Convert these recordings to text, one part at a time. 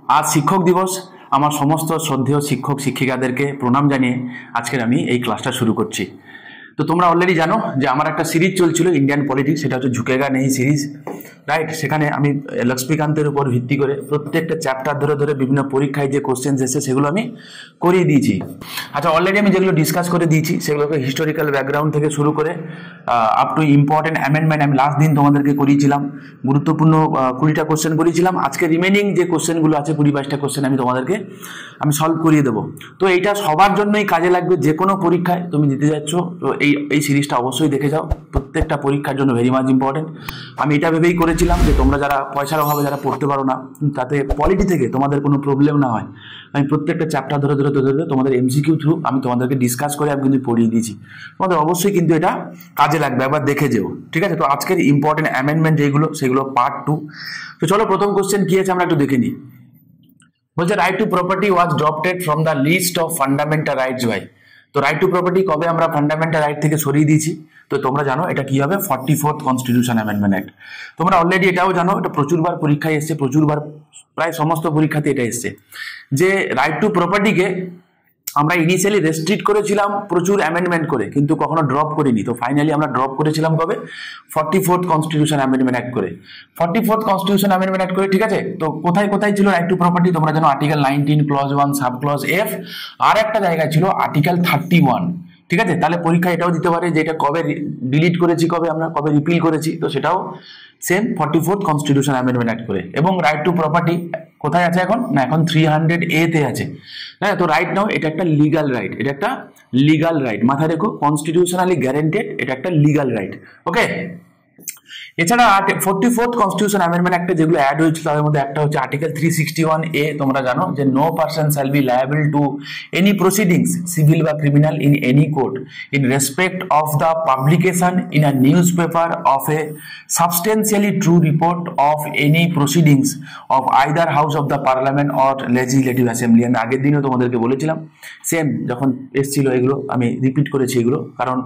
আজ শিক্ষক দিবস। আমার সমস্ত শ্রদ্ধেয় শিক্ষক শিক্ষিকাদেরকে প্রণাম জানিয়ে আজকের আমি এই ক্লাসটা শুরু করছি। তো তোমরা অলরেডি জানো যে আমার একটা সিরিজ চলছিল ইন্ডিয়ান পলিটিক্স, সেটা হচ্ছে ঝুঁকেগা নেই সিরিজ, রাইট। সেখানে আমি লক্ষ্মীকান্তের উপর ভিত্তি করে প্রত্যেকটা চ্যাপ্টার ধরে ধরে বিভিন্ন পরীক্ষায় যে কোশ্চেন এসেছে সেগুলো আমি করিয়ে দিয়েছি। আচ্ছা, অলরেডি আমি যেগুলো ডিসকাস করে দিয়েছি সেগুলোকে হিস্টোরিক্যাল ব্যাকগ্রাউন্ড থেকে শুরু করে আপ টু ইম্পর্টেন্ট অ্যামেন্ডমেন্ট আমি লাস্ট দিন তোমাদেরকে করিয়েছিলাম। গুরুত্বপূর্ণ 20টা কোশ্চেন করিয়েছিলাম। আজকে রিমেনিং যে কোশ্চেনগুলো আছে 20-22টা কোশ্চেন আমি তোমাদেরকে সলভ করিয়ে দেবো। তো এইটা সবার জন্যই কাজে লাগবে, যে কোনো পরীক্ষায় তুমি দিতে যাচ্ছ। তো এই সিরিজটা অবশ্যই দেখে যাও, প্রত্যেকটা পরীক্ষার জন্য ভেরি মাচ ইম্পর্টেন্ট। আমি এটা ভেবেই করেছিলাম যে তোমরা যারা পয়সার অভাবে যারা পড়তে পারো না, তাতে পলিটি থেকে তোমাদের কোনো প্রবলেম না হয়, আমি প্রত্যেকটা চ্যাপ্টার ধরে ধরে ধরে ধরে তোমাদের এমসিকিউ থ্রু আমি তোমাদেরকে ডিসকাস করে আমি কিন্তু পড়িয়ে দিয়েছি। তোমাদের অবশ্যই কিন্তু এটা কাজে লাগবে, একবার দেখে যেও, ঠিক আছে। তো আজকের ইম্পর্টেন্ট অ্যামেন্ডমেন্ট যেগুলো সেগুলো পার্ট 2। তো চলো প্রথম কোশ্চেন কি আছে আমরা একটু দেখে নিই। বলছে right to property was dropped from the list of fundamental rights by. তো রাইট টু প্রপার্টি কবে আমরা ফান্ডামেন্টাল রাইট থেকে সরিয়ে দিয়েছি? তো তোমরা জানো এটা কি হবে, 44th কনস্টিটিউশন অ্যামেন্ডমেন্ট অ্যাক্ট। তোমরা অলরেডি এটাও জানো, এটা প্রচুরবার পরীক্ষায় এসছে, প্রচুরবার প্রায় সমস্ত পরীক্ষাতে এটা এসছে যে রাইট টু প্রপার্টিকে আমরা ইনিশিয়ালি রেস্ট্রিক্ট করেছিলাম প্রচুর অ্যামেন্ডমেন্ট করে, কিন্তু কখনো ড্রপ করিনি। তো ফাইনালি আমরা ড্রপ করেছিলাম কবে? 44th কনস্টিটিউশন অ্যামেন্ডমেন্ট অ্যাক্ট করে, 44th কনস্টিটিউশন অ্যামেন্ডমেন্ট অ্যাক্ট করে, ঠিক আছে। তো কোথায় কোথায় ছিল রাইট টু প্রপার্টি? তোমরা জানো article 19 clause 1 sub clause F, আর একটা জায়গায় ছিল আর্টিকেল 31, ঠিক আছে। তাহলে পরীক্ষা এটাও দিতে পারে যে এটা কবে ডিলিট করেছি, কবে আমরা কবে রিপিল করেছি। তো সেটাও same 44th constitution amendment act করে। এবং রাইট টু প্রপার্টি কোথায় আছে এখন? না, এখন 300A তে আছে। হ্যাঁ, তো রাইট নাও এটা একটা লিগাল রাইট, এটা একটা লিগাল রাইট, মাথায় রেখো, কনস্টিটিউশনালি গ্যারান্টেড, এটা একটা লিগাল রাইট, ওকে। এছাড়া 44th কনস্টিটিউশন অ্যামেন্ডমেন্ট অ্যাক্টে যেগুলো অ্যাড হয়েছিল তাদের মধ্যে একটা হচ্ছে আর্টিকেল 361A। তোমরা জানো যে no person shall be liable to any proceedings civil বা criminal in any court in respect of the publication in a newspaper of a substantially true report of any proceedings of either house of the parliament or legislative assembly. আমি আগের দিনও তোমাদেরকে বলেছিলাম, same যখন এসেছিল এগুলো আমি repeat করেছি এগুলো, কারণ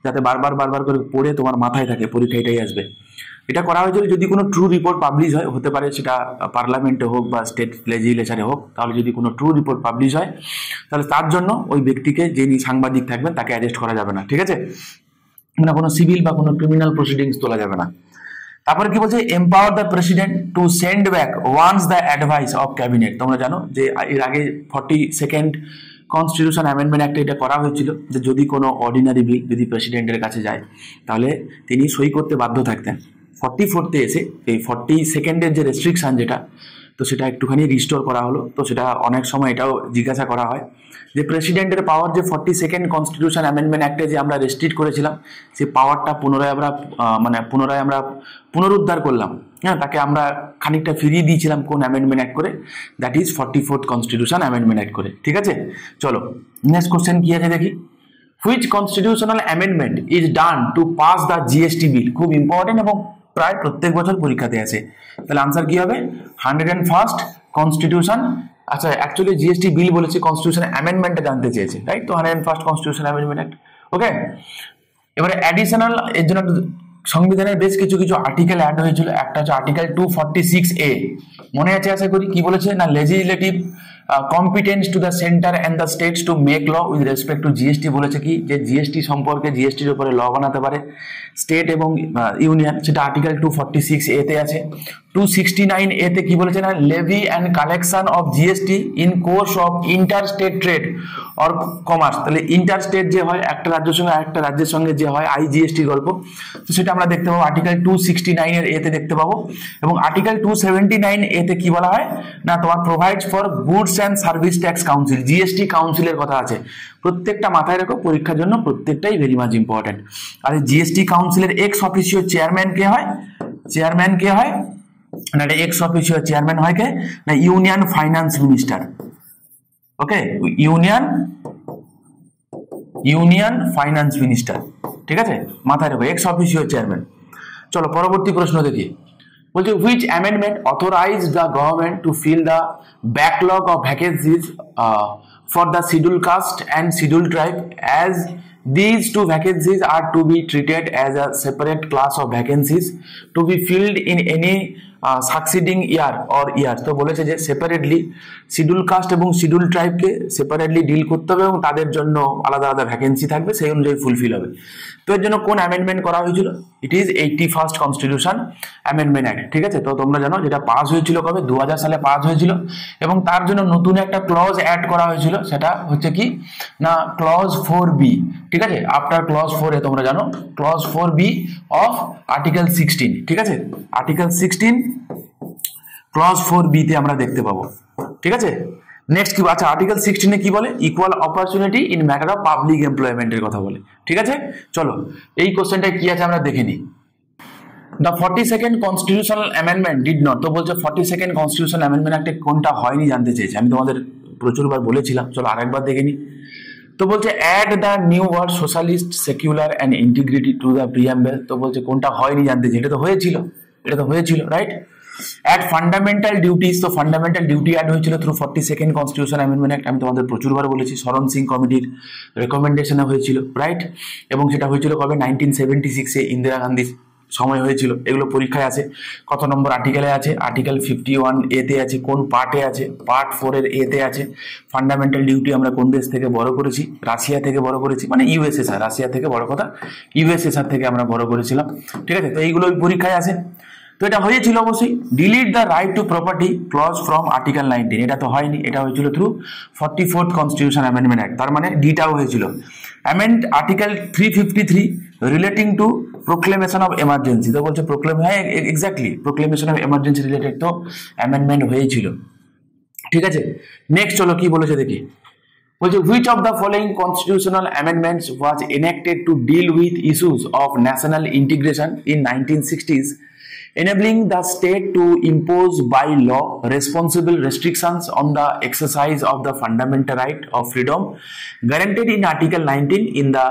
যাতে বারবার বারবার করে পড়ে তোমার মাথায় থাকে, পরীক্ষা এটাই আসবে। এটা করা হয়েছিল যদি কোনো ট্রু রিপোর্ট পাবলিশ হয়, হতে পারে সেটা পার্লামেন্টে হোক বা স্টেট লেজিসলেচারে হোক, তাহলে যদি কোনো ট্রু রিপোর্ট পাবলিশ হয় তাহলে তার জন্য ওই ব্যক্তিকে, যিনি সাংবাদিক থাকবেন, তাকে অ্যারেস্ট করা যাবে না, ঠিক আছে। মানে কোনো সিভিল বা কোনো ক্রিমিনাল প্রসিডিংস তোলা যাবে না। তারপরে কি বলছে, empower the president to send back once the advice of cabinet. তোমরা জানো যে এর আগে 42nd কনস্টিটিউশন অ্যামেন্ডমেন্ট অ্যাক্টে এটা করা হয়েছিল যে যদি কোনো অর্ডিনারি বিল যদি প্রেসিডেন্টের কাছে যায় তাহলে তিনি সই করতে বাধ্য থাকতেন। 44th এসে এই 42nd যে রেস্ট্রিকশন যেটা, তো সেটা একটুখানি রিস্টোর করা হলো। তো সেটা অনেক সময় এটাও জিজ্ঞাসা করা হয় যে প্রেসিডেন্টের পাওয়ার যে 42nd কনস্টিটিউশন অ্যামেন্ডমেন্ট অ্যাক্টে যে আমরা রেস্ট্রিক্ট করেছিলাম, সেই পাওয়ারটা পুনরায় আমরা পুনরুদ্ধার করলাম। হ্যাঁ, তাকে আমরা খানিকটা ফিরিয়ে দিয়েছিলাম কোন অ্যামেন্ডমেন্ট অ্যাক্ট করে? That is 44th constitution amendment act করে, ঠিক আছে। চলো নেক্সট কোশ্চেন কি আছে দেখি। Which constitutional amendment is done to pass the GST bill? খুব ইম্পর্টেন্ট এবং প্রায় প্রত্যেক বছর পরীক্ষাতে আসে। তাহলে আনসার কি হবে? 101st constitution. আচ্ছা, অ্যাকচুয়ালি জিএসটি বিল বলেছে, কনস্টিটিউশন অ্যামেন্ডমেন্টটা জানতে চেয়েছে, রাইট। তো 101st কনস্টিটিউশন অ্যামেন্ডমেন্ট অ্যাক্ট, ওকে। এবারে অ্যাডিশনাল, এর জন্য সংবিধানের বেশ কিছু কিছু আর্টিকেল অ্যাড হয়েছিল। একটা হচ্ছে আর্টিকেল 246A, মনে আছে আশা করি, কি বলেছে না, legislative competence to the centre and the states to make law with respect to GST. বলেছে কি যে জিএসটি সম্পর্কে, জিএসটির উপরে ল বানাতে পারে স্টেট এবং ইউনিয়ন, সেটা আর্টিকেল 246A তে আছে। 269A তে কি বলেছে না, levy and collection of GST in course of inter state trade or commerce. তাহলে ইন্টার স্টেট যে হয়, একটা রাজ্যের সঙ্গে আরেকটা রাজ্যের সঙ্গে যে হয় আইজিএসটি গল্প, তো সেটা আমরা দেখতে পাবো আর্টিকেল 269 এর তে দেখতে পাবো। এবং আর্টিকেল 279A তে কি বলা হয় না, তোমার provides for goods and service tax council, GST কাউন্সিলের কথা আছে। প্রত্যেকটা মাথায় রেখো, পরীক্ষার জন্য প্রত্যেকটাই ভেরি মাচ ইম্পর্টেন্ট। আর জিএসটি কাউন্সিলের এক্স অফিসিও চেয়ারম্যান কে হয়? চেয়ারম্যান কে হয় না, এটা এক্স অফিসিও চেয়ারম্যান হয় কে না, ইউনিয়ন ফাইন্যান্স মিনিস্টার, ওকে। ইউনিয়ন ফাইন্যান্স মিনিস্টার, ঠিক আছে, মাথায় রেখো, এক্স অফিসিও চেয়ারম্যান। চলো পরবর্তী প্রশ্ন দেখি। বলছে which amendment authorise the government to fill the backlog of vacancies for the schedule caste and schedule tribe as these two vacancies are to be treated as a separate class of vacancies to be filled in any সাকসিডিং year or years, তো বলেছে যে separately schedule caste এবং schedule ট্রাইবকে separately deal করতে হবে এবং তাদের জন্য আলাদা আলাদা ভ্যাকেন্সি থাকবে, সেই অনুযায়ী ফুলফিল হবে। তো এর জন্য কোন অ্যামেন্ডমেন্ট করা হয়েছিল? It is 81st constitution amendment act. ঠিক আছে, তো তোমরা জানো যেটা পাস হয়েছিল কবে? 2000 সালে পাস হয়েছিল এবং তার জন্য নতুন একটা ক্লজ অ্যাড করা হয়েছিল, সেটা হচ্ছে কি না ক্লজ 4B। ঠিক আছে, আফটার ক্লজ 4 এ তোমরা জানো ক্লজ 4B অফ আর্টিকেল 16। ঠিক আছে, আর্টিকেল 16 ক্লজ 4B তে আমরা দেখতে পাবো। ঠিক আছে, নেক্সট কি? আচ্ছা, আর্টিকেল 16 এ কি বলে? Equal opportunity in matter of public এমপ্লয়মেন্টের কথা বলে। ঠিক আছে, চলো এই কোশ্চেনটা কি আছে আমরা দেখে নিই। The 42nd constitutional amendment did not, তো বলছে 42nd constitutional amendment একটা কোনটা হয়নি জানতে চেয়েছে। আমি তোমাদের প্রচুরবার বলেছিলাম, চলো আরেকবার দেখে নিই। তো বলছে add the new word socialist, secular and integrity to the preamble. তো বলছে কোনটা হয়নি জানতে চেয়েছে। এটা তো হয়েছিল, রাইট? অ্যাড ফান্ডামেন্টাল ডিউটিস, তো ফান্ডামেন্টাল ডিউটি অ্যাড হয়েছিল through 42nd constitution amendment act. আমি তোমাদের প্রচুরবার বলেছি, শরণ সিং কমিটির রেকমেন্ডেশনে হয়েছিল, রাইট? এবং সেটা হয়েছিল কবে? 1976 এ ইন্দিরা গান্ধী সময় হয়েছিল। এগুলো পরীক্ষায় আছে। কত নম্বর আর্টিকেলে আছে? আর্টিকেল 51A তে আছে। কোন পার্টে আছে? পার্ট 4 এর A তে আছে। ফান্ডামেন্টাল ডিউটি আমরা কোন দেশ থেকে বড় করেছি? রাশিয়া থেকে বড় করেছি, মানে ইউএসএসআর। রাশিয়া থেকে বড় কথা, ইউএসএসআর থেকে আমরা বড় করেছিলাম। ঠিক আছে, তো এইগুলো পরীক্ষায় আছে। তো এটা হয়েছিল অবশ্যই। Delete the right to property clause from article 19, এটা তো হয়নি। এটা হয়েছিল through 44th constitution amendment act. তার মানে ডিটাও হয়েছিল। Amend article 353 relating to proclamation of emergency, তো বলছে হ্যাঁ exactly proclamation of emergency related তো অ্যামেন্ডমেন্ট হয়েছিল। ঠিক আছে, নেক্সট চলো কি বলেছে দেখি। বলছে which of the following constitutional amendments was enacted to deal with issues of national integration in 1960s, enabling the state to impose by law responsible restrictions on the exercise of the fundamental right of freedom guaranteed in Article 19 in the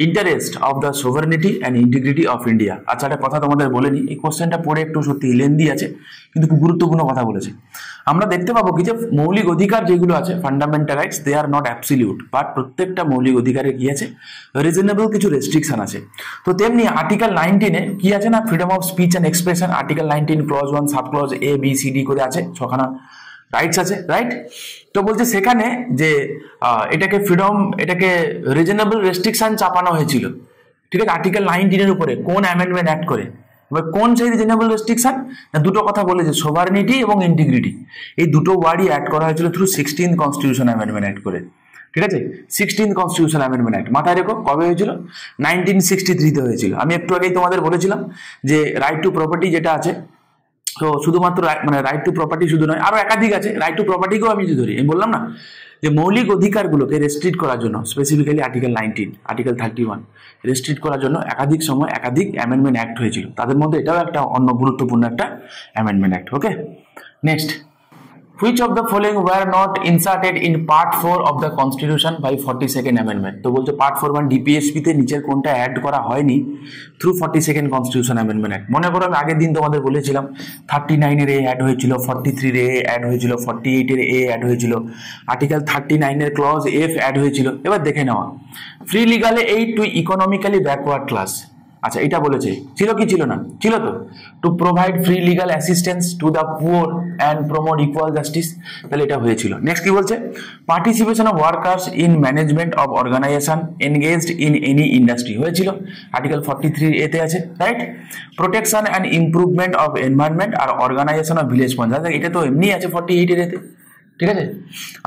interest of the sovereignty and integrity of India। আচ্ছা, একটা কথা তোমাদের বলে নিই, এই কোশ্চেনটা পড়ে একটু সত্যি লেন্দি আছে কিন্তু খুব গুরুত্বপূর্ণ কথা বলেছে। আমরা দেখতে পাবো কি যে মৌলিক অধিকার যেগুলো আছে fundamental rights, they are not absolute, but প্রত্যেকটা মৌলিক অধিকারে কি আছে? রিজনেবল কিছু রেস্ট্রিকশন আছে। তো তেমনি আর্টিকেল 19 কি আছে না freedom of speech and expression. Article 19 clause 1 sub clause A B C D করে আছে, 6খানা রাইটস আছে, রাইট? তো বলছে সেখানে যে এটাকে রিজনেবল রেস্ট্রিকশন চাপানো হয়েছিল। ঠিক আছে, আর্টিকেল 19 এর উপরে কোন অ্যামেন্ডমেন্ট অ্যাক্ট করে? কোন সেই রিজনেবল রেস্ট্রিকশন? না দুটো কথা বলেছে, সোভারেনিটি এবং ইন্টিগ্রিটি। এই দুটো ওয়ার্ডই অ্যাড করা হয়েছিল through 16th constitution amendment act করে। ঠিক আছে, 16th কনস্টিটিউশন অ্যামেন্ডমেন্ট অ্যাক্ট মাথায় রেখো। কবে হয়েছিল? 1963 তে হয়েছিল। আমি একটু আগেই তোমাদের বলেছিলাম যে রাইট টু প্রপার্টি যেটা আছে, তো শুধুমাত্র মানে রাইট টু প্রপার্টি শুধু নয়, আরো একাধিক আছে। রাইট টু প্রপার্টিকেও আমি যদি ধরি, আমি বললাম না যে মৌলিক অধিকারগুলোকে রেস্ট্রিক্ট করার জন্য স্পেসিফিক্যালি আর্টিকেল 19, আর্টিকেল 31 রেস্ট্রিক্ট করার জন্য একাধিক সময় একাধিক অ্যামেন্ডমেন্ট অ্যাক্ট হয়েছিল। তাদের মধ্যে এটাও একটা অন্য গুরুত্বপূর্ণ একটা amendment act. Okay, next. Which of the following were not inserted in part 4 of the constitution by 42nd amendment? তো বলছে পার্ট 4 মানে ডিপিএসপি তে নিচের কোনটা অ্যাড করা হয়নি through 42nd constitution amendment act. মনে করো আমি আগের দিন তোমাদের বলেছিলাম 39 এর A অ্যাড হয়েছিল, 43 এর A অ্যাড হয়েছিল, 48 এর A অ্যাড হয়েছিল, আর্টিকেল 39 এর ক্লজ F অ্যাড হয়েছিল। এবার দেখে নেওয়া, free legal aid to economically backward class. আচ্ছা, এটা বলেছে, ছিল কি ছিল না? ছিল তো। To provide free legal assistance to the poor and promote equal justice, তাহলে এটা হয়েছিল। নেক্সট কি বলছে? Participation of workers in management of organisation engaged in any industry হয়েছিল, আর্টিকেল 43 এতে আছে, right? Protection and improvement of environment আর organisation of village panchayat, এটা তো এমনি আছে 48 এর এতে। ঠিক আছে,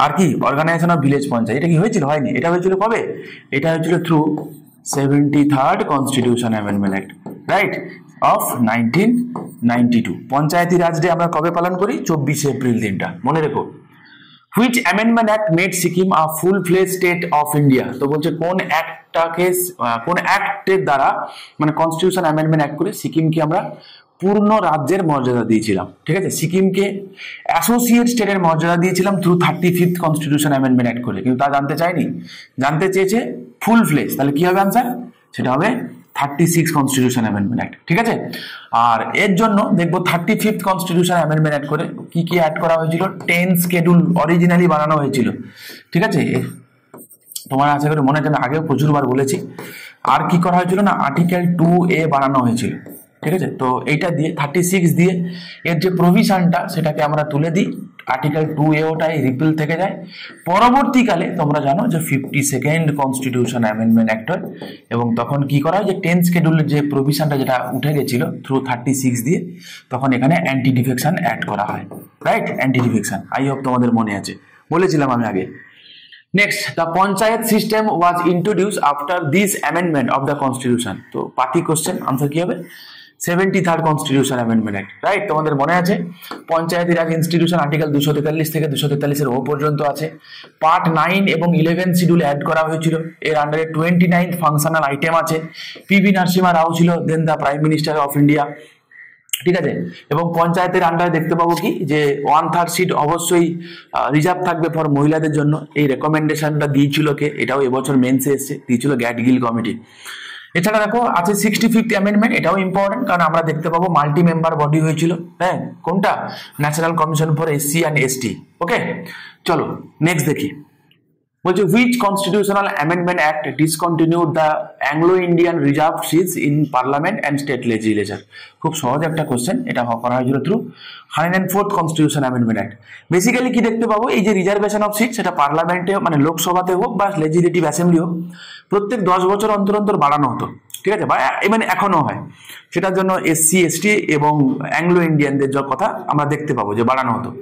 আর কি অর্গানাইজেশন অফ ভিলেজ পঞ্চায়েত, এটা কি হয়েছিল? হয়নি। এটা হয়েছিল কবে? এটা হয়েছিল through 73rd constitution amendment act, right, of 1992। Panchayati Raj day আমরা কবে পালন করি? 24 এপ্রিল দিনটা, মনে রেখো। Which amendment act made Sikkim a full ফ্লেজ state of India? তো বলছে কোন অ্যাক্টের দ্বারা মানে কনস্টিটিউশন অ্যামেন্ডমেন্ট অ্যাক্ট করে সিকিমকে আমরা পূর্ণ রাজ্যের মর্যাদা দিয়েছিলাম। ঠিক আছে, সিকিমকে অ্যাসোসিয়েট স্টেটের মর্যাদা দিয়েছিলাম through 35th constitution amendment act করে, কিন্তু তা জানতে চাইনি, জানতে চেয়েছে ফুল ফ্লেজ। তাহলে কি হবে আনসার? সেটা হবে 36 কনস্টিটিউশন অ্যামেন্ডমেন্ট অ্যাক্ট। ঠিক আছে, আর এর জন্য দেখবো 35th কনস্টিটিউশন অ্যামেন্ডমেন্ট অ্যাক্ট করে কি কি অ্যাড করা হয়েছিল? 10 শিডিউল অরিজিনালি বানানো হয়েছিল। ঠিক আছে, তোমার আশা করি মনে আছে, আমি আগেও প্রচুরবার বলেছি। আর কি করা হয়েছিল না, আর্টিকেল 2A বানানো হয়েছিল। ঠিক আছে। তো এইটা দিয়ে 36 দিয়ে এর যে প্রভিশনটা সেটাকে আমরা তুলে দিই, আর্টিকেল 2A ওটাই রিপিল থেকে যায়। পরবর্তীকালে তোমরা জানো যে 52nd কনস্টিটিউশন অ্যামেন্ডমেন্ট অ্যাক্ট হয়, এবং তখন কি করা হয় যে 10 শিডিউলের যে প্রভিশনটা যেটা উঠে গেছিল থ্রু 36 দিয়ে, তখন এখানে অ্যান্টি ডিফেকশন অ্যাড করা হয়, right? Anti defection, I hope তোমাদের মনে আছে, বলেছিলাম আমি আগে। Next, the panchayat system was introduced after this amendment of the constitution. তো পার্টি কোশ্চেন, আনসার কি হবে? 73rd constitution amendment act, right? তোমাদের মনে আছে পঞ্চায়েতি রাজ ইনস্টিটিউশন আর্টিকেল 243 থেকে 243 ও পর্যন্ত আছে। পার্ট 9 এবং 11 শিডিউল অ্যাড করা হয়েছিল, এর আন্ডারে 29 ফাংশনাল আইটেম আছে। পিভি নরসিমহা রাও ছিল then the prime minister of India, ঠিক আছে। এবং পঞ্চায়েতের আন্ডারে দেখতে পাবো কি যে 1/3 সিট অবশ্যই রিজার্ভ থাকবে ফর মহিলাদের জন্য। এই রেকমেন্ডেশনটা দিয়েছিল কে? এটাও এবছর মেন্সে এসছে, দিয়েছিল গ্যাটগিল কমিটি। এছাড়া দেখো আছে 65th অ্যামেন্ডমেন্ট, এটাও ইম্পর্টেন্ট কারণ আমরা দেখতে পাবো মাল্টি মেম্বার বডি হয়েছিল, হ্যাঁ, কোনটা? National commission for SC and ST. Okay, চলো নেক্সট দেখি। বলছে which constitutional amendment act discontinued the Anglo Indian reserve seats in parliament and state legislature. খুব সহজ একটা কোশ্চেন, এটা করা হয়েছিল through 104th constitution amendment act. Basically কি দেখতে পাবো, এই যে রিজার্ভেশন অফ সিট সেটা পার্লামেন্টে মানে লোকসভাতে হোক বা লেজিসলেটিভ অ্যাসেম্বলি হোক, প্রত্যেক 10 বছর অন্তর অন্তর বাড়ানো হতো, ঠিক আছে, বা মানে এখনো হয়। সেটার জন্য এসসি এসটি এবং অ্যাংলো ইন্ডিয়ানদের কথা আমরা দেখতে পাবো যে বাড়ানো হতো।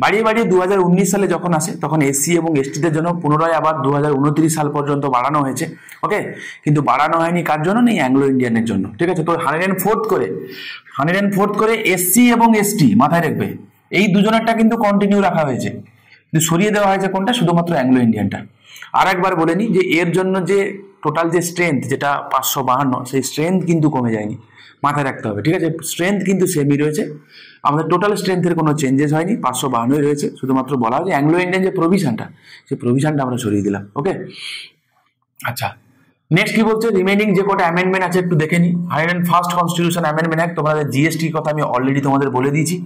বাড়িয়ে 2019 সালে যখন আসে তখন এসসি এবং এসটিদের জন্য পুনরায় আবার 2029 সাল পর্যন্ত বাড়ানো হয়েছে, ওকে। কিন্তু বাড়ানো হয়নি কার জন্য? নেই অ্যাংলো ইন্ডিয়ানের জন্য, ঠিক আছে। তো 104th করে এসসি এবং এসটি মাথায় রাখবে, এই দুজনেরটা কিন্তু কন্টিনিউ রাখা হয়েছে, কিন্তু সরিয়ে দেওয়া হয়েছে কোনটা? শুধুমাত্র অ্যাংলো ইন্ডিয়ানটা। আর একবার বলে নি যে এর জন্য যে টোটাল যে স্ট্রেংথ যেটা 552, সেই স্ট্রেংথ কিন্তু কমে যায়নি, মাথায় রাখতে হবে, ঠিক আছে। স্ট্রেংথ কিন্তু সেমই রয়েছে, আমাদের টোটাল স্ট্রেংথের কোনো চেঞ্জেস হয়নি, 552 রয়েছে। শুধুমাত্র বলা হয় যে অ্যাংলো ইন্ডিয়ান যে প্রভিশনটা, সেই প্রভিশনটা আমরা সরিয়ে দিলাম, ওকে। আচ্ছা, নেক্সট কি বলছে? রিমেনিং যে কটা অ্যামেন্ডমেন্ট আছে একটু দেখে নি। 101st কনস্টিটিউশন অ্যামেন্ডমেন্ট অ্যাক্ট, তোমাদের জিএসটির কথা আমি অলরেডি তোমাদের বলে দিয়েছি।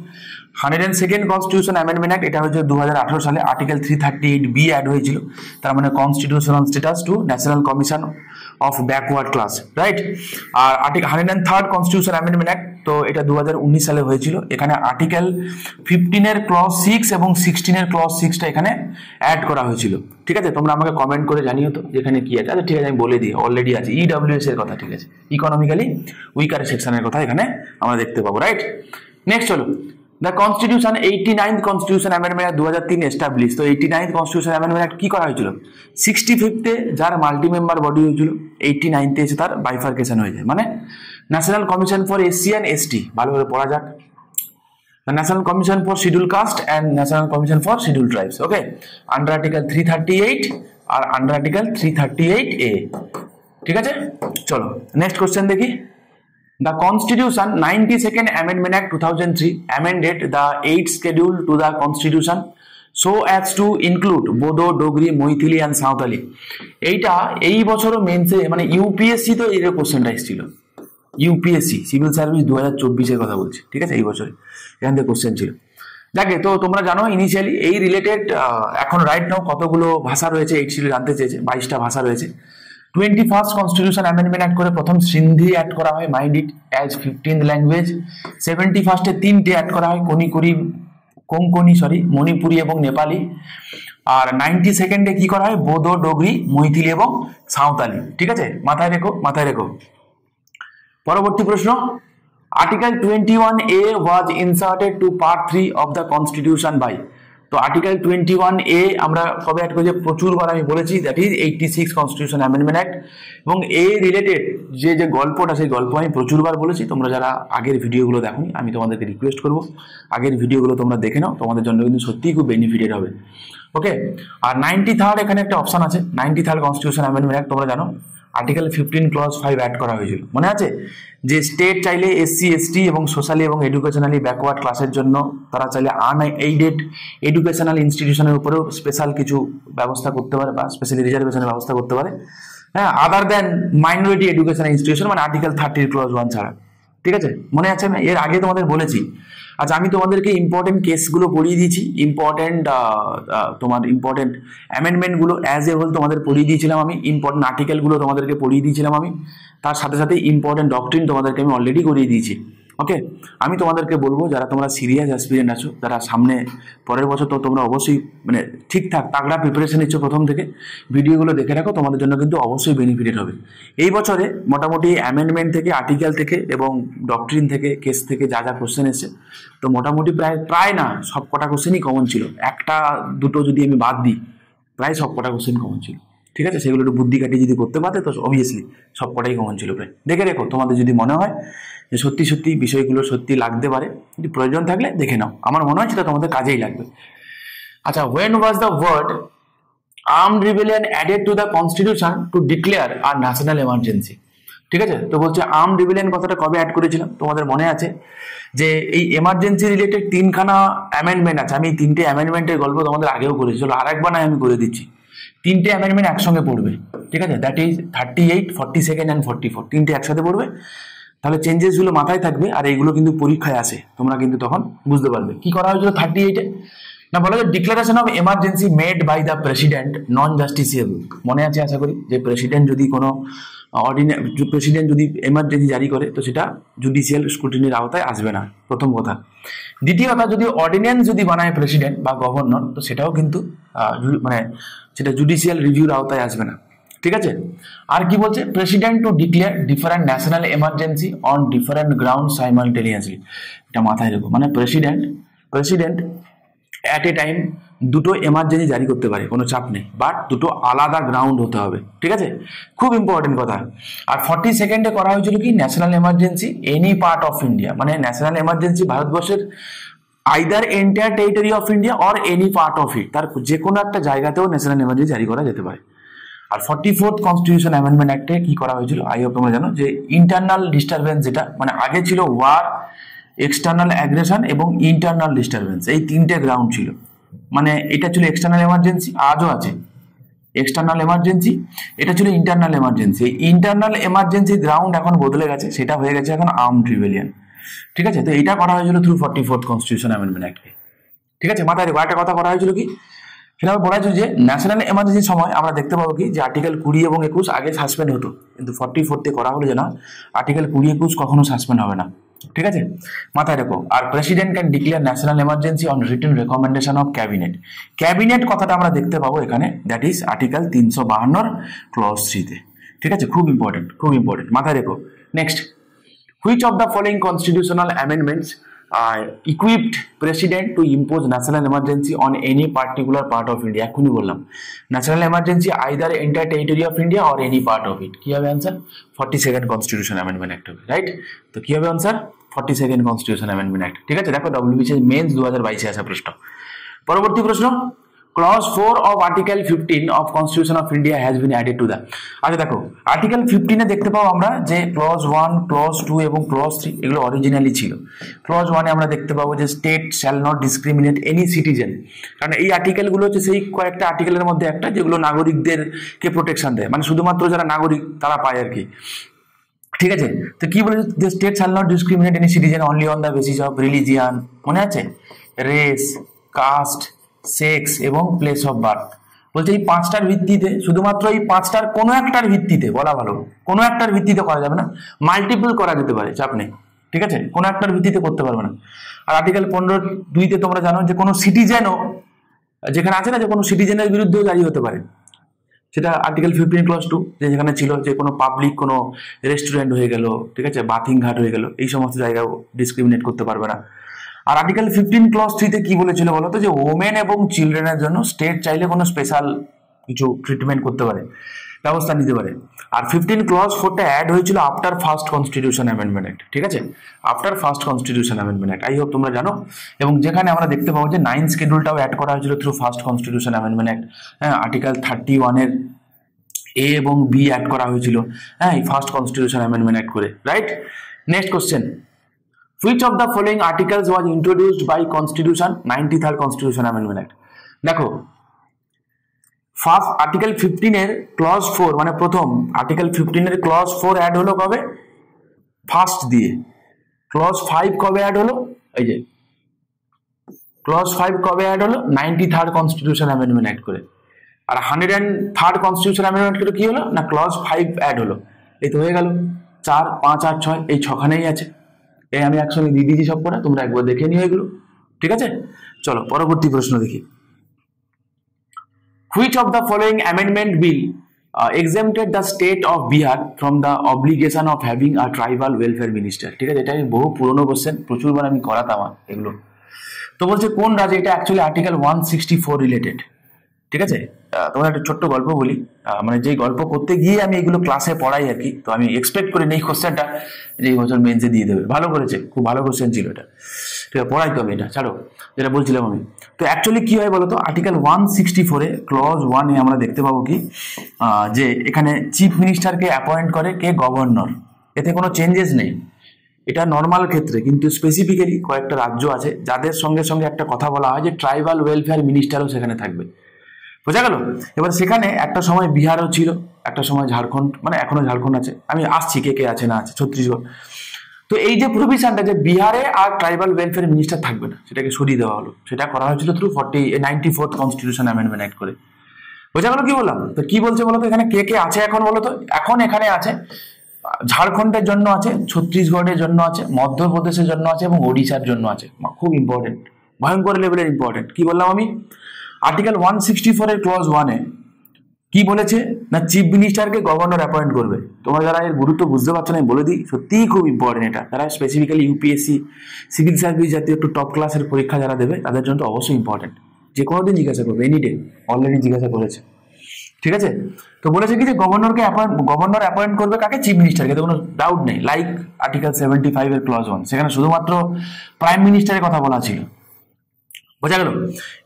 102nd কনস্টিটিউশন অ্যামেন্ডমেন্ট অ্যাক্ট, এটা হচ্ছে 2018 সালে আর্টিকেল 338B অ্যাড হয়েছিল, তার মানে constitutional status to national commission of backward class, right. আর article 103rd constitution amendment act, তো এটা 2019 সালে হয়েছিল। এখানে আর্টিকেল 15 এর ক্লজ 6 এবং 16 এর ক্লজ 6টা এখানে অ্যাড করা হয়েছিল, ঠিক আছে। তোমরা আমাকে কমেন্ট করে জানিও তো যেখানে কি আছে। আচ্ছা ঠিক আছে, আমি বলে দিই, অলরেডি আছে ইডব্লিউএস এর কথা, ঠিক আছে, ইকোনমিক্যালি উইকার সেকশনের কথা এখানে আমরা দেখতে পাবো, রাইট। নেক্সট চলো, the constitution 89th constitution amendment 2003 establish. তো 89th কনস্টিটিউশন অ্যামেন্ডমেন্ট কি করা হয়েছিল? 65th যার মাল্টি মেম্বার বডি হয়েছিল, 89th এসে তার বাইফার্কেশন হয়ে যায়, মানে national commission for SC and ST. ভালোভাবে পড়া যাক, national commission for schedule caste and national commission for schedule tribes, okay, under article 338 আর আন্ডার আর্টিকেল 338A, ঠিক আছে। চলো নেক্সট কোশ্চেন দেখি। The Constitution 92nd Amendment Act 2003 amended the 8th schedule to the Constitution so as to include Bodo, Dogri, Moithili and Santali. এইটা এই বছরও মেন্সে মানে UPSC তো এর কোশ্চেনটা এসেছিল, ইউপিএসসি সিভিল সার্ভিস 2024 এর কথা বলছি, ঠিক আছে। এই বছরে এখান থেকে কোশ্চেন ছিল। দেখে তো তোমরা জানো ইনিশিয়ালি এই রিলেটেড এখন রাইট নাও কতগুলো ভাষা রয়েছে, 8 শিডিউল জানতে চেয়েছে, 22টা ভাষা রয়েছে। 21st কনস্টিটিউশন অ্যামেন্ডমেন্ট অ্যাক্ট করে প্রথম সিন্ধি অ্যাড করা হয়, mind it as 15th language. 71st 3টে অ্যাড করা হয়, কোঙ্কনি মণিপুরি এবং নেপালি। আর 92nd কি করা হয়? বোদো, ডোগরি, মৈথিলি এবং সাঁওতালি, ঠিক আছে, মাথায় রেখো। পরবর্তী প্রশ্ন, article 21A was inserted to part 3 of the constitution by. তো আর্টিকেল 21A আমরা কবে অ্যাড করেছি? প্রচুরবার আমি বলেছি, that is 86 constitution amendment act. এবং এ রিলেটেড যে গল্পটা, সেই গল্প আমি প্রচুরবার বলেছি। তোমরা যারা আগের ভিডিওগুলো দেখোনি, আমি তোমাদেরকে রিকোয়েস্ট করবো আগের ভিডিওগুলো তোমরা দেখে নাও, তোমাদের জন্য কিন্তু সত্যিই খুব বেনিফিটেড হবে, ওকে। আর 93rd এখানে একটা অপশন আছে, 93rd কনস্টিটিউশন অ্যামেন্ডমেন্ট অ্যাক্ট, তোমরা জানো আর্টিকেল 15 ক্লজ 5 অ্যাড করা হয়েছিল, মনে আছে? যে স্টেট চাইলে এসসি এসটি এবং সোশ্যালি এবং এডুকেশনালি ব্যাকওয়ার্ড ক্লাসের জন্য তারা চাইলে আনএইডেড এডুকেশনাল ইনস্টিটিউশনের উপরেও স্পেশাল কিছু ব্যবস্থা করতে পারে বা স্পেশালি রিজার্ভেশনের ব্যবস্থা করতে পারে, হ্যাঁ, আদার দেন মাইনরিটি এডুকেশনাল ইনস্টিটিউশন, মানে আর্টিকেল 30 ক্লজ 1 ছাড়া, ঠিক আছে, মনে আছে না, এর আগে তোমাদের বলেছি। আচ্ছা, আমি তোমাদেরকে ইম্পর্টেন্ট কেসগুলো পড়িয়ে দিয়েছি, তোমার ইম্পর্টেন্ট অ্যামেন্ডমেন্টগুলো অ্যাজ এ হোল তোমাদের পড়িয়ে দিয়েছিলাম আমি, ইম্পর্টেন্ট আর্টিকেলগুলো তোমাদেরকে পড়িয়ে দিয়েছিলাম আমি, তার সাথে সাথে ইম্পর্টেন্ট ডক্ট্রিন তোমাদেরকে আমি অলরেডি করিয়ে দিয়েছি। ওকে, আমি তোমাদেরকে বলবো যারা তোমরা সিরিয়াস অ্যাসপিরেন্ট আছো, যারা সামনে পরের বছর তো তোমরা অবশ্যই মানে ঠিকঠাক তাগড়া প্রিপারেশন নিচ্ছ প্রথম থেকে, ভিডিওগুলো দেখে রাখো, তোমাদের জন্য কিন্তু অবশ্যই বেনিফিটেড হবে। এই বছরে মোটামুটি অ্যামেন্ডমেন্ট থেকে, আর্টিকেল থেকে এবং ডক্ট্রিন থেকে, কেস থেকে যা যা কোশ্চেন এসছে, তো মোটামুটি প্রায় না সব কটা কোশ্চেনই কমন ছিল, একটা দুটো যদি আমি বাদ দিই প্রায় সব কটা কোশ্চেন কমন ছিল। ঠিক আছে, সেগুলো একটু বুদ্ধি কাটিয়ে যদি করতে পারতে তো অবভিয়াসলি সব কটাই কমন ছিল প্রায়। দেখে রেখো, তোমাদের যদি মনে হয় যে সত্যি সত্যি বিষয়গুলো সত্যি লাগতে পারে, যদি প্রয়োজন থাকলে দেখে নাও, আমার মনে হয় সেটা তোমাদের কাজেই লাগবে। আচ্ছা, when was the word armed rebellion added to the constitution to declare a national emergency? ঠিক আছে, তো বলছে আর্মড রিবেলিয়ন কথাটা কবে অ্যাড করেছিলাম, তোমাদের মনে আছে যে এই এমার্জেন্সি রিলেটেড তিনখানা অ্যামেন্ডমেন্ট আছে, আমি তিনটে অ্যামেন্ডমেন্টের গল্প তোমাদের আগেও করেছি, চলো আরেকবার না আমি করে দিচ্ছি। তিনটে অ্যামেন্ডমেন্ট একসঙ্গে পড়বে, ঠিক আছে, দ্যাট ইজ 38, 42 অ্যান্ড 44, তিনটে একসাথে পড়বে, তাহলে চেঞ্জেসগুলো মাথায় থাকবে, আর এইগুলো কিন্তু পরীক্ষায় আসে, তোমরা কিন্তু তখন বুঝতে পারবে কি করা হয়েছিল 38-এ। না, বলা যায় declaration of emergency made by the president non justiciable. মনে আছে আশা করি, যে প্রেসিডেন্ট যদি কোনো প্রেসিডেন্ট যদি এমার্জেন্সি জারি করে তো সেটা জুডিশিয়াল স্ক্রুটিনির আওতায় আসবে না, প্রথম কথা। দ্বিতীয় কথা, যদি অর্ডিন্যান্স যদি বানায় প্রেসিডেন্ট বা গভর্নর তো সেটাও কিন্তু মানে সেটা জুডিশিয়াল রিভিউর আওতায় আসবে না। ঠিক আছে, আর কি বলছে, president two declare different national emergency on different ground simultaneously. এটা মাথায় রেখো, মানে প্রেসিডেন্ট অ্যাট এ টাইম দুটো এমার্জেন্সি জারি করতে পারে, কোনো চাপ নেই, বাট দুটো আলাদা গ্রাউন্ড হতে হবে। ঠিক আছে, খুব ইম্পর্টেন্ট কথা। আর 42 করা হয়েছিল কি, national emergency any part of India, মানে ন্যাশনাল এমার্জেন্সি ভারতবর্ষের either entire territory of India or any part of it, তার যে কোনো একটা জায়গাতেও ন্যাশনাল এমার্জেন্সি জারি করা যেতে পারে। আর 44th কনস্টিটিউশন অ্যামেন্ডমেন্ট অ্যাক্টে কি করা হয়েছিল, আই হোপ তোমরা জানো, যে ইন্টারনাল ডিস্টারবেন্স, যেটা মানে আগে ছিল ওয়ার, এক্সটার্নাল অ্যাগ্রেশন এবং ইন্টারনাল ডিস্টারবেন্স, এই তিনটে গ্রাউন্ড ছিল। মানে এটা ছিল এক্সটার্নাল এমার্জেন্সি, আজও আছে এক্সটার্নাল এমার্জেন্সি, এটা ছিল internal emergency. Internal emergency ground এখন বদলে গেছে, সেটা হয়ে গেছে এখন আর্মড রিবেলিয়ন। ঠিক আছে, তো এটা করা হয়েছিল থ্রু 44th কনস্টিটিউশন অ্যামেন্ডমেন্ট অ্যাক্টে। ঠিক আছে, মাথায় রেখো, একটা কথা করা হয়েছিল কি, সেটা বলা হয়েছিল যে ন্যাশনাল এমার্জেন্সির সময় আমরা দেখতে পাবো কি, যে আর্টিকেল 20 এবং 21 আগে সাসপেন্ড হতো, কিন্তু 44তে করা হলো যে না, আর্টিকেল 20-21 কখনো সাসপেন্ড হবে না। ঠিক আছে, মাথায় রেখো। আর president can declare national emergency on written recommendation of cabinet কথাটা আমরা দেখতে পাবো এখানে, দ্যাট ইজ আর্টিকেল 352 ক্লজ 3-তে। ঠিক আছে, খুব ইম্পর্টেন্ট, মাথায় রেখো। Next, which of the following constitutional amendments equipped president to impose national emergency on any particular part of India? এখনই বললাম, national emergency either entire territory of India or any part of it. কি হবে answer? 42nd constitution amendment act হবে, right? তো কি হবে answer? 42nd constitution amendment act. ঠিক আছে, দেখো WBCS মেন্স 2022 আসা প্রশ্ন। পরবর্তী প্রশ্ন, Clause 4 of Article 15 of Constitution of India has been added to the। আচ্ছা দেখো, আর্টিকেল 15-এ দেখতে পাবো আমরা যে ক্লজ 1, ক্লজ 2 এবং ক্লজ 3 এগুলো অরিজিনালি ছিল। ক্লজ 1-এ আমরা দেখতে পাবো যে state shall not discriminate any citizen, কারণ এই আর্টিকেলগুলো হচ্ছে সেই কয়েকটা আর্টিকেলের মধ্যে একটা যেগুলো নাগরিকদেরকে প্রোটেকশন দেয়, মানে শুধুমাত্র যারা নাগরিক তারা পায় আর কি। ঠিক আছে, তো কি বলে, যে state shall not discriminate any citizen only on the basis of religion, মনে আছে, রেস, কাস্ট, সেক্স এবং প্লেস অফ বার্থ। বলছে এই পাঁচটার ভিত্তিতে, শুধুমাত্র এই পাঁচটার কোনো একটার ভিত্তিতে, বলা ভালো, কোনো একটার ভিত্তিতে করা যাবে না, মাল্টিপল করা যেতে পারে, চাপ নেই। ঠিক আছে, কোনো একটার ভিত্তিতে করতে পারবে না। আর আর্টিকেল 15(2)-তে তোমরা জানো যে কোনো সিটিজেনও, যেখানে আছে না যে কোনো সিটিজেনের বিরুদ্ধেও জারি হতে পারে, সেটা আর্টিকেল 15 ক্লজ 2 যে যেখানে ছিল যে কোনো পাবলিক কোনো রেস্টুরেন্ট হয়ে গেল, ঠিক আছে, বাথিং ঘাট হয়ে গেল, এই সমস্ত জায়গাও ডিসক্রিমিনেট করতে পারবে না। আর আর্টিকেল 15 ক্লজ 3-তে কি বলেছিল বলতো, যে ওমেন এবং চিলড্রেনের জন্য স্টেট চাইলে কোনো স্পেশাল কিছু ট্রিটমেন্ট করতে পারে, ব্যবস্থা নিতে পারে। আর 15 ক্লজ 4টা অ্যাড হয়েছিল after first constitution amendment act. ঠিক আছে, after first constitution amendment act, I hope তোমরা জানো। এবং যেখানে আমরা দেখতে পাবো যে 9th শিডিউলটাও অ্যাড করা হয়েছিল through first constitution amendment act. হ্যাঁ, আর্টিকেল 31-এর A এবং B অ্যাড করা হয়েছিল, হ্যাঁ, এই ফার্স্ট কনস্টিটিউশন অ্যামেন্ডমেন্ট অ্যাক্ট করে, right? Next question, which of the following articles was introduced by constitution 93rd constitution amendment act? দেখো, ফার্স্ট আর্টিকেল 15-এর ক্লজ 4, মানে প্রথম আর্টিকেল 15-এর ক্লজ 4 অ্যাড হলো কবে? ফার্স্ট দিয়ে, ক্লজ 5 কবে অ্যাড হলো? এই যে ক্লজ 5 কবে অ্যাড হলো? 93rd কনস্টিটিউশন অ্যামেন্ডমেন্ট অ্যাক্ট করে। আর 103rd কনস্টিটিউশন অ্যামেন্ডমেন্ট করে কি হলো না, ক্লজ 5 অ্যাড হলো। এই তো হয়ে গেল 4, 5 আর 6, এই ছখানেই আছে। এই আমি একসঙ্গে দিয়ে দিয়েছি সব করে, তোমরা একবার দেখে নিও এগুলো, ঠিক আছে? চলো পরবর্তী প্রশ্ন দেখি। Which of the following amendment bill exempted the state of Bihar from the obligation of having a tribal welfare minister? ঠিক আছে, এটা বহু পুরনো কোশ্চেন, প্রচুরবার আমি করাতাম এগুলো। তো বলছে কোন রাজ্যে, এটা অ্যাকচুয়ালি আর্টিকেল 164 রিলেটেড, ঠিক আছে? তোমার একটা ছোট্ট গল্প বলি, মানে যে গল্প করতে গিয়ে আমি এগুলো ক্লাসে পড়াই আর কি, তো আমি এক্সপেক্ট করি এই কোশ্চেনটা যে এই বছর মেন্সে দিয়ে দেবে। ভালো করেছে, খুব ভালো কোশ্চেন ছিল এটা, ঠিক আছে? পড়াই তো আমি এটা, ছাড়ো যেটা বলছিলাম আমি। তো অ্যাকচুয়ালি কি হয় বলতো, আর্টিকেল 164 ক্লজ 1 আমরা দেখতে পাবো কি, যে এখানে চিফ মিনিস্টারকে অ্যাপয়েন্ট করে কে, গভর্নর। এতে কোনো চেঞ্জেস নেই, এটা নর্মাল ক্ষেত্রে। কিন্তু স্পেসিফিক্যালি কয়েকটা রাজ্য আছে যাদের সঙ্গে সঙ্গে একটা কথা বলা হয় যে ট্রাইবাল ওয়েলফেয়ার মিনিস্টারও সেখানে থাকবে, বোঝা গেল? এবার সেখানে একটা সময় বিহারও ছিল, একটা সময় ঝাড়খণ্ড, মানে এখনো ঝাড়খণ্ড আছে, আমি আসছি কে কে আছে না আছে, ছত্তিশগড়। তো এই যে প্রভিশনটা যে বিহারে আর ট্রাইবাল ওয়েলফেয়ার মিনিস্টার থাকবে না, সেটাকে সরিয়ে দেওয়া হলো। সেটা করা হয়েছিল through 94th constitution amendment act করে, বোঝা গেল? কি বললাম? তো কি বলছে বলতো, এখানে কে কে আছে এখন বলতো? এখন এখানে আছে ঝাড়খণ্ডের জন্য আছে, ছত্তিশগড়ের জন্য আছে, মধ্যপ্রদেশের জন্য আছে এবং ওড়িশার জন্য আছে। খুব ইম্পর্টেন্ট, ভয়ঙ্কর লেভেলের ইম্পর্টেন্ট। কি বললাম আমি? আর্টিকেল 164 ক্লজ 1 কি বলেছে না, চিফ মিনিস্টারকে গভর্নর অ্যাপয়েন্ট করবে। তোমরা যারা এর গুরুত্ব বুঝতে পারছো না, আমি বলে দিই, সত্যিই খুব ইম্পর্টেন্ট এটা। যারা স্পেসিফিক্যালি ইউপিএসসি, সিভিল সার্ভিস জাতীয় একটু টপ ক্লাসের পরীক্ষা যারা দেবে, তাদের জন্য তো অবশ্যই ইম্পর্টেন্ট। যে কোনো দিন জিজ্ঞাসা করবে, এনি ডে, অলরেডি জিজ্ঞাসা করেছে, ঠিক আছে? তো বলেছে কি যে গভর্নর অ্যাপয়েন্ট করবে কাকে? চিফ মিনিস্টারকে, তো কোনো ডাউট নেই। লাইক আর্টিকেল 75 ক্লজ 1, সেখানে শুধুমাত্র প্রাইম মিনিস্টারের কথা বলা ছিল, বোঝা গেল?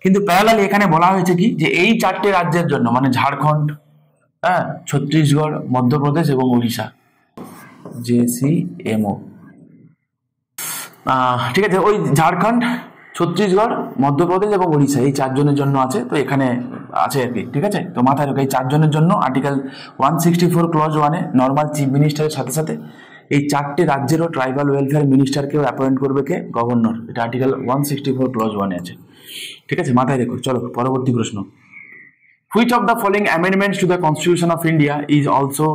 কিন্তু প্যারালালি এখানে বলা হয়েছে কি যে এই 4টে রাজ্যের জন্য, মানে ঝাড়খণ্ড, হ্যাঁ, ছত্তিশগড়, মধ্যপ্রদেশ এবং উড়িষ্যা, JCMO, ঠিক আছে? ওই ঝাড়খণ্ড, ছত্তিশগড়, মধ্যপ্রদেশ এবং উড়িষ্যা, এই 4 জনের জন্য আছে। তো এখানে আছে আর কি, ঠিক আছে? তো মাথায় রেখে এই 4 জনের জন্য আর্টিকেল 164 ক্লজ 1 নর্মাল চিফ মিনিস্টারের সাথে সাথে এই 4টে রাজ্যেরও ট্রাইবাল ওয়েলফেয়ার মিনিস্টারকেও অ্যাপয়েন্ট করবে কে? গভর্নর। এটা আর্টিকেল 164 ক্লজ 1 আছে, ঠিক আছে? মাথায় রেখো। চলো পরবর্তী প্রশ্ন। Which of the following amendments to the Constitution of India is also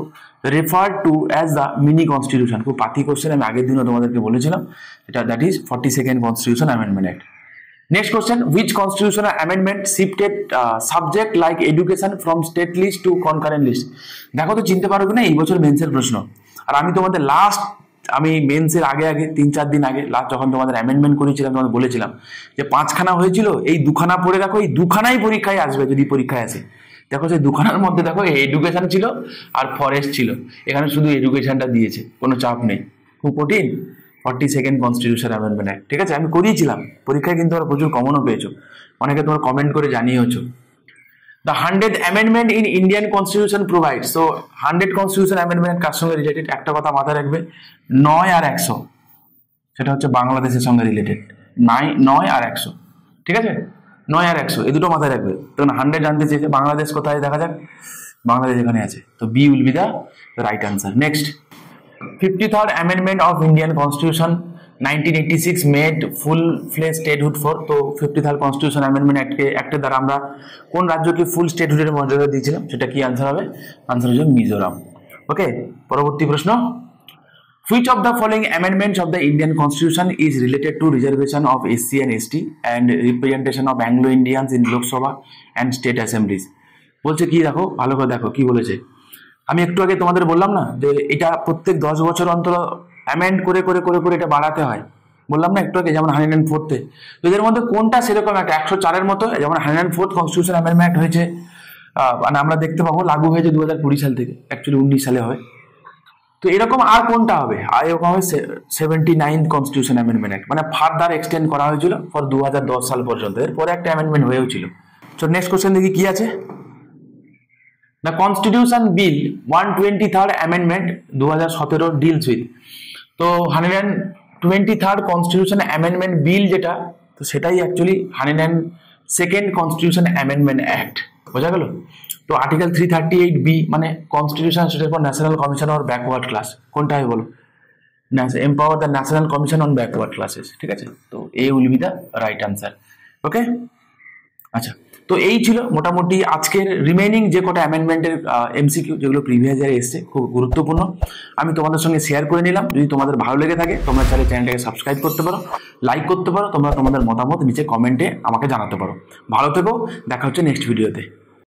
referred to as the mini constitution? খুব পাতি কোশ্চেন, আমি আগের দিনও তোমাদেরকে বলেছিলাম, এটা that is 42nd Constitution Amendment Act. Next question, which constitutional amendment shifted subject like education from state list to concurrent list? দেখো তো চিনতে পারো কিনা, এই বছর মেন্সের প্রশ্ন। আর আমি তোমাদের আমি মেন্সের আগে 3-4 দিন আগে লাস্ট যখন তোমাদের অ্যামেন্ডমেন্ট করেছিলাম, তোমাদের বলেছিলাম যে 5খানা হয়েছিল, এই 2খানা পড়ে রাখো, এই 2খানাই পরীক্ষায় আসবে যদি পরীক্ষায় আসে। দেখো সেই 2খানার মধ্যে দেখো এডুকেশন ছিল আর ফরেস্ট ছিল, এখানে শুধু এডুকেশনটা দিয়েছে, কোনো চাপ নেই, খুব কঠিন। 42nd Constitution Amendment Act, ঠিক আছে? আমি করিয়েছিলাম পরীক্ষায়, কিন্তু তোমরা প্রচুর কমনও পেয়েছো, অনেকে তোমরা কমেন্ট করে জানিয়েছো। The 100th amendment in Indian Constitution provides, so 100 Constitution Amendment কার সঙ্গে রিলেটেড? একটা কথা মাথায় রাখবে, 9 আর 100, সেটা হচ্ছে বাংলাদেশের সঙ্গে রিলেটেড। 9 আর 100, ঠিক আছে? 9 আর 100 এই দুটো মাথায় রাখবে। তখন 100 জানতে চেয়েছে, বাংলাদেশ কোথায় দেখা যাক, বাংলাদেশ এখানে আছে, তো B will be the right answer. Next, 53rd Amendment of Indian Constitution 1986 made full-fledged statehood for, তো 53rd Constitution Amendment Act দ্বারা আমরা কোন রাজ্যকে ফুল স্টেটহুডের মর্যাদা দিয়েছিলাম? সেটা কি আনসার হবে? আনসার হচ্ছে মিজোরাম। ওকে, পরবর্তী প্রশ্ন। Which of the following amendments of the Indian Constitution is related to reservation of SC and ST and representation of Anglo-Indians in Lok Sabha and state assemblies? বলছে কি, দেখো ভালো করে দেখো কি বলেছে। আমি একটু আগে তোমাদের বললাম না যে এটা প্রত্যেক 10 বছর অন্তর অ্যামেন্ড করে করে করে করে এটা বাড়াতে হয়, বললাম না একটু আগে, যেমন 104th। তো এদের মধ্যে কোনটা সেরকম একটা 104-এর মতো, যেমন 104th কনস্টিটিউশন অ্যামেন্ডমেন্ট হয়েছে, মানে আমরা দেখতে পাবো লাগু হয়েছে 2020 সাল থেকে, অ্যাকচুয়ালি 19 সালে হয়। তো এরকম আর কোনটা হবে? আর এরকম হবে 79th কনস্টিটিউশন অ্যামেন্ডমেন্ট অ্যাক্ট, মানে ফার্দার এক্সটেন্ড করা হয়েছিল ফর 2010 সাল পর্যন্ত, এরপরে একটা অ্যামেন্ডমেন্ট হয়েও ছিল। তো নেক্সট কোশ্চেন দেখি কি আছে। The Constitution Bill 123rd Amendment 2017 deals with, তো 123rd Constitution Amendment Bill যেটা, তো সেটাই actually 102nd Constitution Amendment Act, বোঝা গেল? তো আর্টিকেল 338B মানে constitution state for national commission or backward class, কোনটা হয় বলো? Empower the national commission on backward classes, ঠিক আছে। তো A will be the right answer. Okay, আচ্ছা, তো এই ছিল মোটামুটি আজকের রিমেইনিং যে কটা অ্যামেন্ডমেন্টের এমসিকিউ যেগুলো প্রিভিয়াস ইয়ারে এসছে, খুব গুরুত্বপূর্ণ, আমি তোমাদের সঙ্গে শেয়ার করে নিলাম। যদি তোমাদের ভালো লেগে থাকে তোমরা চাইলে চ্যানেলটাকে সাবস্ক্রাইব করতে পারো, লাইক করতে পারো, তোমরা তোমাদের মতামত নিচে কমেন্টে আমাকে জানাতে পারো। ভালো থেকো, দেখা হচ্ছে নেক্সট ভিডিওতে।